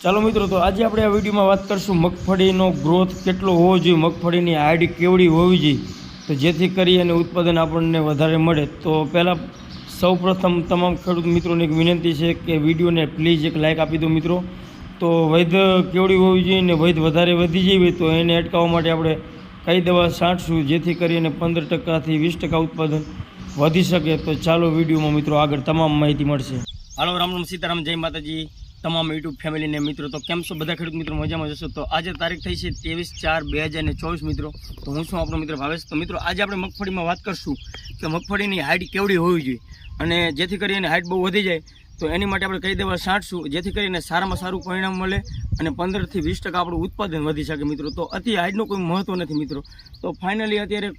ચાલો મિત્રો, તો આજે આપણે આ વિડીયોમાં વાત કરશું મગફળીનો ગ્રોથ કેટલો હોવો જોઈએ, મગફળીની હાઈટ કેવડી હોવી જોઈએ, તો જેથી કરી અને ઉત્પાદન આપણને વધારે મળે. તો પહેલાં સૌપ્રથમ તમામ ખેડૂત મિત્રોને એક વિનંતી છે કે વિડીયોને પ્લીઝ એક લાઇક આપી દો મિત્રો. તો વૈધ કેવડી હોવી જોઈએ ને વૈધ વધારે વધી જાય તો એને અટકાવવા માટે આપણે કઈ દવા છાંટશું જેથી કરીને 15% થી 20% ઉત્પાદન વધી શકે. તો ચાલો વિડીયોમાં મિત્રો આગળ તમામ માહિતી મળશે. હાલો, રામ રામ, સીતારામ, જય માતાજી તમામ યુટ્યુબ ફેમિલીને મિત્રો. તો કેમ છો બધા ખેડૂત મિત્રો? મજામાં જશો? તો આજે તારીખ થઈ છે 23/4/2024 મિત્રો. તો હું છું આપણો મિત્ર ભાવેશ. તો મિત્રો આજે આપણે મગફળીમાં વાત કરશું કે મગફળીની હાઈટ કેવડી હોવી જોઈએ અને જેથી કરીને હાઈટ બહુ વધી જાય તો એની માટે આપણે કઈ દવા છાંટશું જેથી કરીને સારામાં સારું પરિણામ મળે અને 15 થી 20% આપણું ઉત્પાદન વધી શકે મિત્રો. તો અતિ હાઈટનું કોઈ મહત્ત્વ નથી મિત્રો. તો ફાઇનલી અત્યારે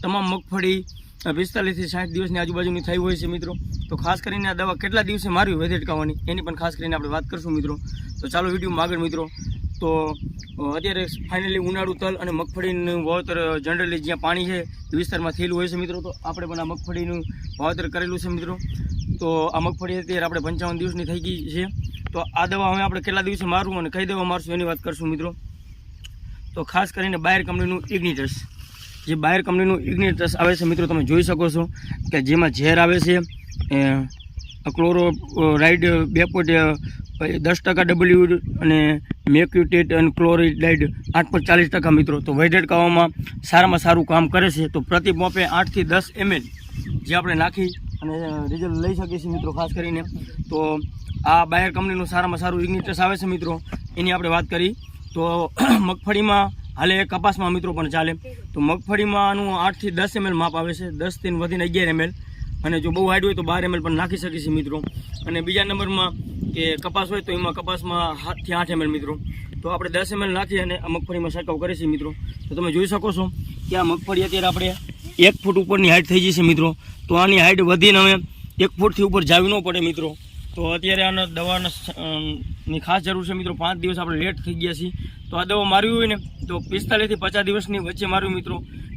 તમામ મગફળી 45 થી 60 દિવસની આજુબાજુની થઈ હોય છે મિત્રો. તો ખાસ કરીને આ દવા કેટલા દિવસે મારવી વધી અટકાવવાની એની પણ ખાસ કરીને આપણે વાત કરશું મિત્રો. તો ચાલો વિડીયોમાં આગળ મિત્રો. તો અત્યારે ફાઇનલી ઉનાળુ તલ અને મગફળીનું વાવેતર જનરલી જ્યાં પાણી છે એ વિસ્તારમાં થયેલું હોય છે મિત્રો. તો આપણે પણ આ મગફળીનું વાવેતર કરેલું છે મિત્રો. તો આ મગફળી અત્યારે આપણે 55 દિવસની થઈ ગઈ છે. તો આ દવા હવે આપણે કેટલા દિવસે મારવું અને કઈ દવા મારશું એની વાત કરશું મિત્રો. તો ખાસ કરીને બાયર કંપનીનું ઇગ્નિટસ, જે બાયર કંપનીનું ઇગ્નિટસ આવે છે મિત્રો, તમે જોઈ શકો છો કે જેમાં ઝેર આવે છે ક્લોરોરાઇડ 2.10% ડબલ્યુ અને મેક્યુટેટ અને ક્લોરાઇડ 8.40% મિત્રો. તો વૈધ અટકાવવામાં સારામાં સારું કામ કરે છે. તો પ્રતિ પોપે 8 થી 10 ml જે આપણે નાખી અને રિઝલ્ટ લઈ શકીએ છીએ મિત્રો ખાસ કરીને. તો આ બાયર કંપનીનું સારામાં સારું ઇગ્નિટસ આવે છે મિત્રો, એની આપણે વાત કરી. તો મગફળીમાં હાલે કપાસમાં મિત્રો પણ ચાલે. તો મગફળીમાંનું 8 થી 10 ml માપ આવે છે, 10 થી વધીને 11 ml, અને જો બહુ હાઈડ હોય તો 12 ml પણ નાખી શકીએ છીએ મિત્રો. અને બીજા નંબરમાં કે કપાસ હોય તો એમાં કપાસમાં 7 થી 8 ml મિત્રો. તો આપણે 10 ml નાખી અને આ મગફળીમાં છંટકાવ કરીએ છીએ મિત્રો. તો તમે જોઈ શકો છો કે આ મગફળી અત્યારે આપણે 1 ફૂટ ઉપરની હાઈટ થઈ જશે મિત્રો. તો આની હાઈટ વધીને હવે 1 ફૂટથી ઉપર જાવી ન પડે મિત્રો. તો અત્યારે આના દવાની ખાસ જરૂર છે મિત્રો. 5 દિવસ આપણે લેટ થઈ ગયા છીએ. તો આ દવા મારવી હોય ને તો 45 થી 50 દિવસની વચ્ચે મારવી મિત્રો,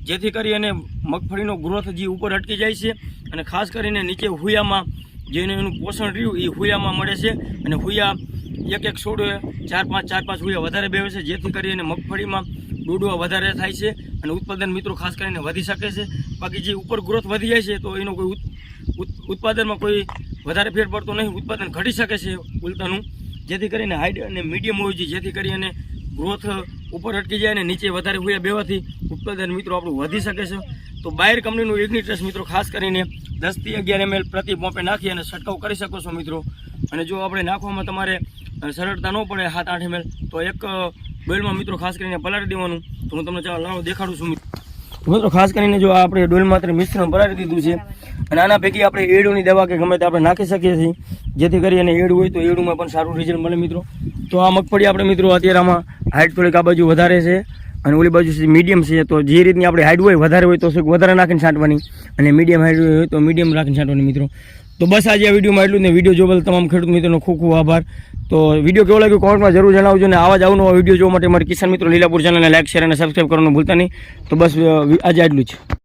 જેથી કરી અને મગફળીનો ગ્રોથ જે ઉપર અટકી જાય છે અને ખાસ કરીને નીચે હુયામાં જેને એનું પોષણ રહ્યું એ હુયામાં મળે છે. અને હુયા એક છોડે 4-5 હુયા વધારે બેવે છે, જેથી કરીને મગફળીમાં ડૂડવા વધારે થાય છે અને ઉત્પાદન મિત્રો ખાસ કરીને વધી શકે છે. બાકી જે ઉપર ગ્રોથ વધી જાય છે તો એનો કોઈ ઉત્પાદનમાં કોઈ વધારે ફેર પડતો નહીં, ઉત્પાદન ઘટી શકે છે ઉલટાનું. જેથી કરીને હાઈટ અને મીડિયમ હોવી જોઈએ, જેથી કરીને ગ્રોથ ઉપર અટકી જાય અને નીચે વધારે હુયા બેવાથી ઉત્પાદન મિત્રો આપણું વધી શકે છે. તો બાયર કંપનીનું ઇગ્નિટસ મિત્રો ખાસ કરીને 10 થી 11 ml પ્રતિ પોપે નાખી અને છંટકાવ કરી શકો છો મિત્રો. અને જો આપણે નાખવામાં તમારે સરળતા ન પડે 7-8 ml તો એક ડોલમાં મિત્રો ખાસ કરીને પલાળી દેવાનું. તો હું તમને ચાલો દેખાડું છું મિત્રો. ખાસ કરીને જો આપણે ડોલમાં મિશ્રણ પલાળી દીધું છે અને આના પૈકી આપણે એડુની દવા કે ગમે તે આપણે નાખી શકીએ છીએ, જેથી કરી અને એડું હોય તો એડુમાં પણ સારું રિઝલ્ટ મળે મિત્રો. તો આ મગફળી આપણે મિત્રો અત્યારે આમાં હાઈટ થોડીક આ બાજુ વધારે છે અને ઓલી બાજુ મીડિયમ છે. તો જે રીતની આપણે હાઈટ હોય વધારે હોય તો વધારે નાખીને છાંટવાની અને મીડિયમ હાઈટ હોય તો મીડિયમ રાખીને છાંટવાની મિત્રો. તો બસ આજે આ વિડીયોમાં એટલું જ ને. વિડીયો જોવા બદલ તમામ ખેડૂત મિત્રોનો ખૂબ ખૂબ આભાર. તો વિડીયો કેવો લાગ્યો કોમેન્ટમાં જરૂર જણાવજો અને આવા જ અવનવા વિડીયો જોવા માટે મારી કિસાન મિત્રો લીલાપુર ચેનલને લાઈક, શેર અને સબસ્ક્રાઈબ કરવાનું ભૂલતા નહીં. તો બસ આજે આટલું જ.